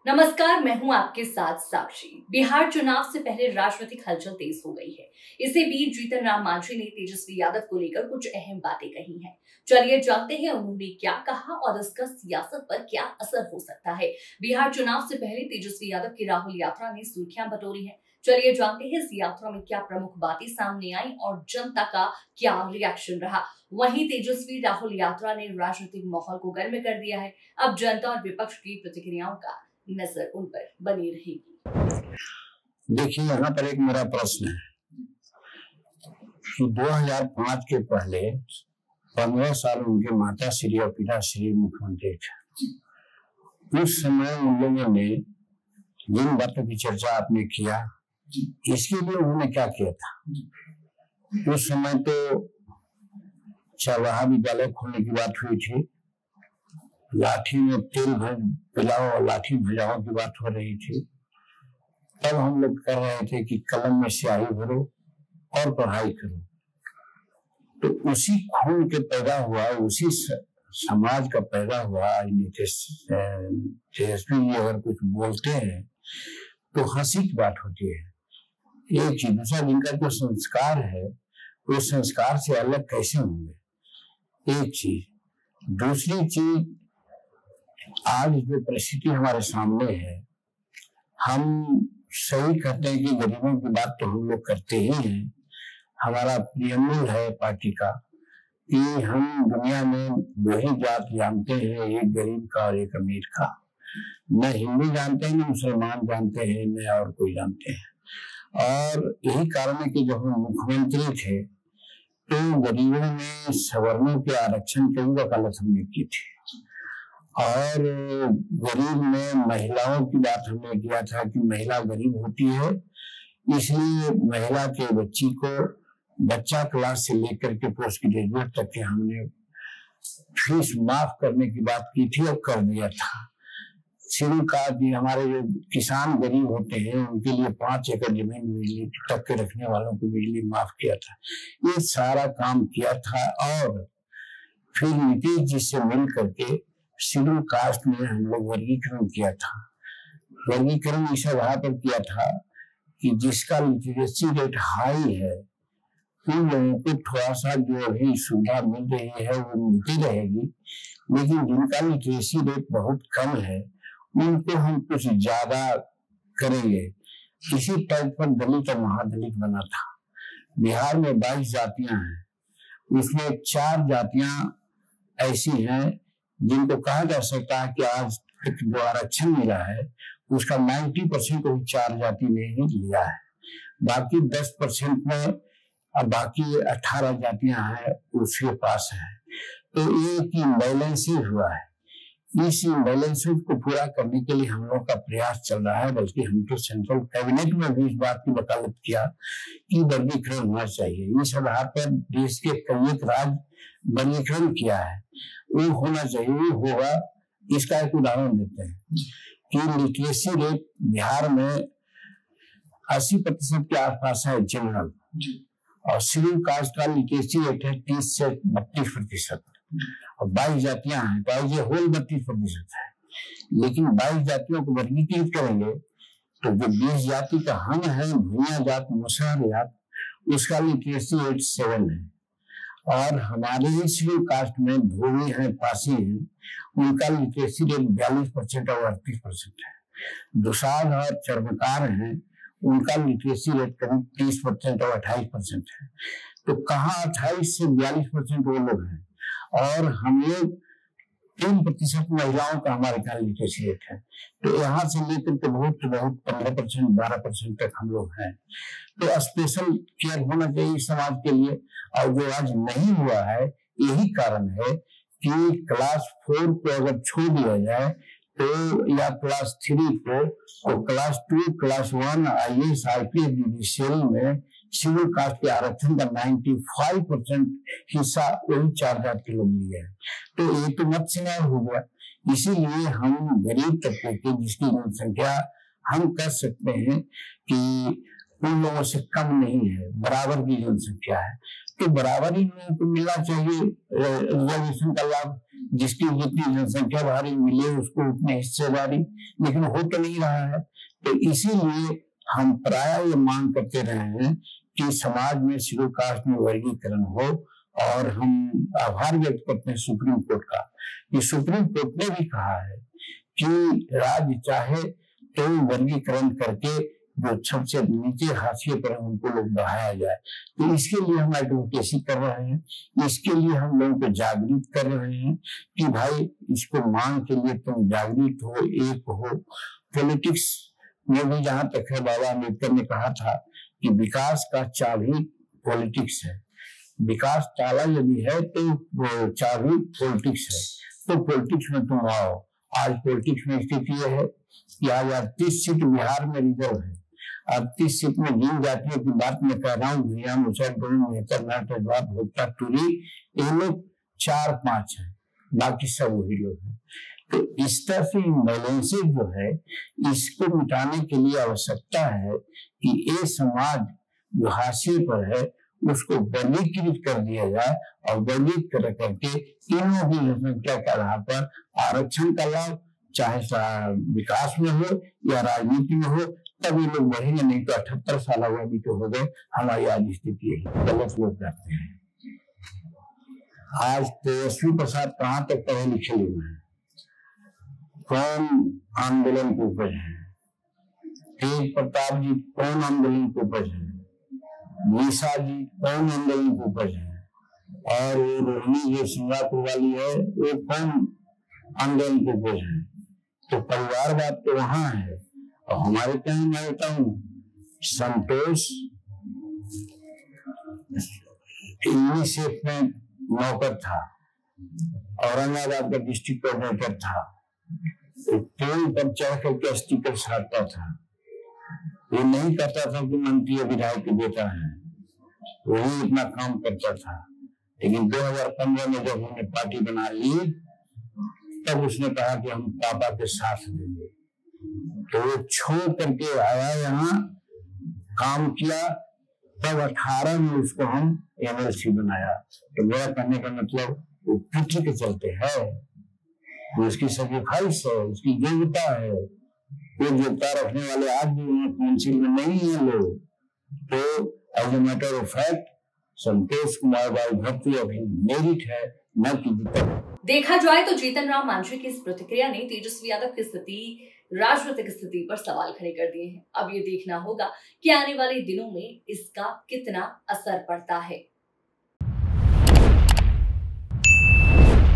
नमस्कार, मैं हूं आपके साथ साक्षी। बिहार चुनाव से पहले राजनीतिक हलचल तेज हो गई है। इसी बीच जीतन राम मांझी ने तेजस्वी यादव को लेकर कुछ अहम बातें कही हैं। चलिए जानते हैं उन्होंने क्या कहा और इसका सियासत पर क्या असर हो सकता है। बिहार चुनाव से पहले तेजस्वी यादव की राहुल यात्रा ने सुर्खियां बटोरी है। चलिए जानते हैं इस यात्रा में क्या प्रमुख बातें सामने आई और जनता का क्या रिएक्शन रहा। वहीं तेजस्वी राहुल यात्रा ने राजनीतिक माहौल को गर्म कर दिया है। अब जनता और विपक्ष की प्रतिक्रियाओं का नजर उन पर बनी रहेगी। देखिए, यहाँ पर एक मेरा प्रश्न है कि 2005 के पहले 15 साल उनके माता श्री और पिता श्री मुख्यमंत्री थे। उस समय उन लोगों ने जिन बातों की चर्चा आपने किया, इसके लिए उन्होंने क्या किया था? उस समय तो चरवाहा विद्यालय खोलने की बात हुई थी, लाठी में तेल पिलाओ और लाठी भिजाओ की बात हो रही थी। तब हम लोग कर रहे थे कि कलम में स्याही भरो और पढ़ाई करो। तो उसी खून के पैदा हुआ, उसी समाज का पैदा हुआ तेजस्वी जी अगर कुछ बोलते हैं तो हंसी की बात होती है। एक चीज, दूसरा जिनका जो संस्कार है वो संस्कार से अलग कैसे होंगे? एक चीज। दूसरी चीज, आज जो परिस्थिति हमारे सामने है, हम सही कहते हैं कि गरीबों की बात तो हम लोग करते ही हैं। हमारा प्रियमूल है पार्टी का कि हम दुनिया में दो ही जात जानते हैं, एक गरीब का और एक अमीर का। न हिंदू जानते हैं, न मुसलमान जानते हैं, न और कोई जानते हैं। और यही कारण है कि जब हम मुख्यमंत्री थे तो गरीबों में सवर्णों के आरक्षण की वकालत हमने की थी और गरीब में महिलाओं की बात हमने किया था कि महिला गरीब होती है, इसलिए महिला के बच्ची को बच्चा क्लास से लेकर के पोस्ट ग्रेजुएट तक के हमने फीस माफ करने की बात की थी और कर दिया था। शेड्यूल कास्ट भी, हमारे जो किसान गरीब होते हैं उनके लिए 5 एकड़ जमीन बिजली तक के रखने वालों को बिजली माफ किया था। ये सारा काम किया था और फिर नीतीश जी से मिल करके शेड्यूल कास्ट में हम लोग वर्गीकरण किया था। वर्गीकरण इस आधार पर किया था कि जिसका लिटरेसी रेट हाई है उन लोगों को थोड़ा सा जो अभी सुविधा मिल रही है वो मिलती रहेगी, लेकिन जिनका लिटरेसी रेट बहुत कम है उनको हम कुछ ज्यादा करेंगे। इसी टाइप पर दलित और महादलित बना था। बिहार में 22 जातियां हैं, उसमें 4 जातियां ऐसी हैं जिनको कहा जा सकता है कि आज तक जो आरक्षण मिला है उसका 90% तो 4 जाति ने ही लिया है। बाकी 10% में अब बाकी 18 जातियां हैं उसके पास है। तो एक इम्बैलेंस ही हुआ है। इस इम्बैलेंस को पूरा करने के लिए हम लोग का प्रयास चल रहा है, बल्कि हम तो सेंट्रल कैबिनेट में भी इस बात की वकालत किया कि वर्गीकरण होना चाहिए। इस आधार पर देश के कई एक राज्य वर्गीकरण किया है, वो होना चाहिए, वो होगा। इसका एक उदाहरण देते हैं कि लिटरेसी रेट बिहार में 80% के आसपास है जनरल, और शेड्यूल कास्ट का लिटरेसी रेट है 30 से 32%। और 22 जातियां हैं तो ये होल 32% है। लेकिन 22 जातियों को वर्गीकृत करेंगे तो जो 20 जाति का हम है, भूया जात, मुसहर जात, उसका लिटरेसी रेट 7 है। और हमारे ही शेड्यूल कास्ट में भोवी है, पासी है, उनका लिटरेसी रेट 42% और 38% है। दुसाध और चर्मकार हैं, उनका लिटरेसी रेट करीब 30% और 28% है। तो कहाँ 28 से 42% वो लोग हैं और हम लोग 3% महिलाओं का हमारे यहाँ लिटरेसी रेट है। तो यहाँ से लेकर के बहुत 15% 12% तक हम लोग हैं। तो स्पेशल केयर होना चाहिए समाज के लिए, और जो आज नहीं हुआ है यही कारण है कि क्लास 4 को अगर छोड़ दिया जाए तो, या क्लास 3 को, तो class 2, class 1 IAS IPS judicial में शेड्यूल कास्ट के आरक्षण का 95% हिस्सा वही 4 जात के लोग लिए हैं। तो ये तो मत्स्य हो गया। इसीलिए हम गरीब तबके के जिसकी जनसंख्या हम कह सकते हैं कि उन लोगों से कम नहीं है, बराबर की जनसंख्या है, तो बराबर ही लोगों को मिलना चाहिए रिजर्वेशन का लाभ। जिसकी जितनी जनसंख्या भारी मिले उसको उतनी हिस्सेदारी, लेकिन हो तो नहीं रहा है। तो इसीलिए हम प्राय ये मांग करते रहे हैं कि समाज में शेड्यूल कास्ट में वर्गीकरण हो, और हम आभार व्यक्त करते हैं सुप्रीम कोर्ट का कि सुप्रीम कोर्ट ने भी कहा है कि राज्य चाहे तो वर्गीकरण करके जो सबसे नीचे हाशिए पर उनको लोग बढ़ाया जाए। तो इसके लिए हम एडवोकेसी कर रहे हैं, इसके लिए हम लोगों को जागृत कर रहे हैं कि भाई इसको मांग के लिए तुम जागृत हो, एक हो। पॉलिटिक्स में भी जहां तक है, बाबा अम्बेडकर ने कहा था कि विकास का चाबी पॉलिटिक्स है, विकास ताला यदि है तो वो चाबी पॉलिटिक्स है। तो पॉलिटिक्स में तुम आओ। आज पॉलिटिक्स में स्थिति यह है कि आज 38 सीट बिहार में रिजर्व है। 38 सीट में जिन जातियों की बात मैं कर रहा हूँ, भैया मुसर भोक्ता टूरी, ये लोग 4-5 है, बाकी सब वही लोग हैं। तो इस तरह से इम्बैलेंसेज जो है, इसको मिटाने के लिए आवश्यकता है कि ये समाज जो हाशिए पर है उसको वर्गीकृत कर दिया जाए, और वर्गीकृत कर करके तीनों की जनसंख्या के आधार पर आरक्षण का लाभ, चाहे विकास में हो या राजनीति में हो, तब ये लोग बढ़ेंगे। नहीं तो 78 साल आबादी तो हो गए, हमारी आज स्थिति है। गलत लोग करते हैं। आज तेजस्वी प्रसाद कहाँ तक पढ़े लिखे लोग हैं, कौन आंदोलन के उपज है, तेज प्रताप जी कौन आंदोलन के उपज है, निशा जी कौन आंदोलन के उपज है, और वो रोहिणी जो सिंगापुर वाली है वो कौन आंदोलन के उपज है। तो परिवारवाद तो वहां है, और हमारे क्या मैं बताऊं, संतोष यूनिसेफ में नौकर था, औरंगाबाद का डिस्ट्रिक्ट कोऑर्डिनेटर था, ट्रेन पर चढ़ करके स्टिकर छापता था। ये नहीं कहता था कि मंत्री या विधायक के बेटा है, वही अपना काम करता था। लेकिन 2015 में जब हमने पार्टी बना ली, तब उसने कहा कि हम पापा के साथ देंगे, तो वो छोड़ करके आया, यहाँ काम किया। तब 18 में उसको हम एमएलसी बनाया। तो मेरा कहने का मतलब वो पीठी के चलते है, उसकी सैक्रिफाइस है, उसकी योग्यता है। वो योग्यता रखने वाले आज भी काउंसिल में नहीं है लोग। तो as a matter of fact Santosh Kumar भाई भक्ति अभी मेरिट है, न कि देखा जाए तो जीतन राम मांझी की इस प्रतिक्रिया ने तेजस्वी यादव की स्थिति, राजनीतिक स्थिति पर सवाल खड़े कर दिए हैं। अब ये देखना होगा कि आने वाले दिनों में इसका कितना असर पड़ता है।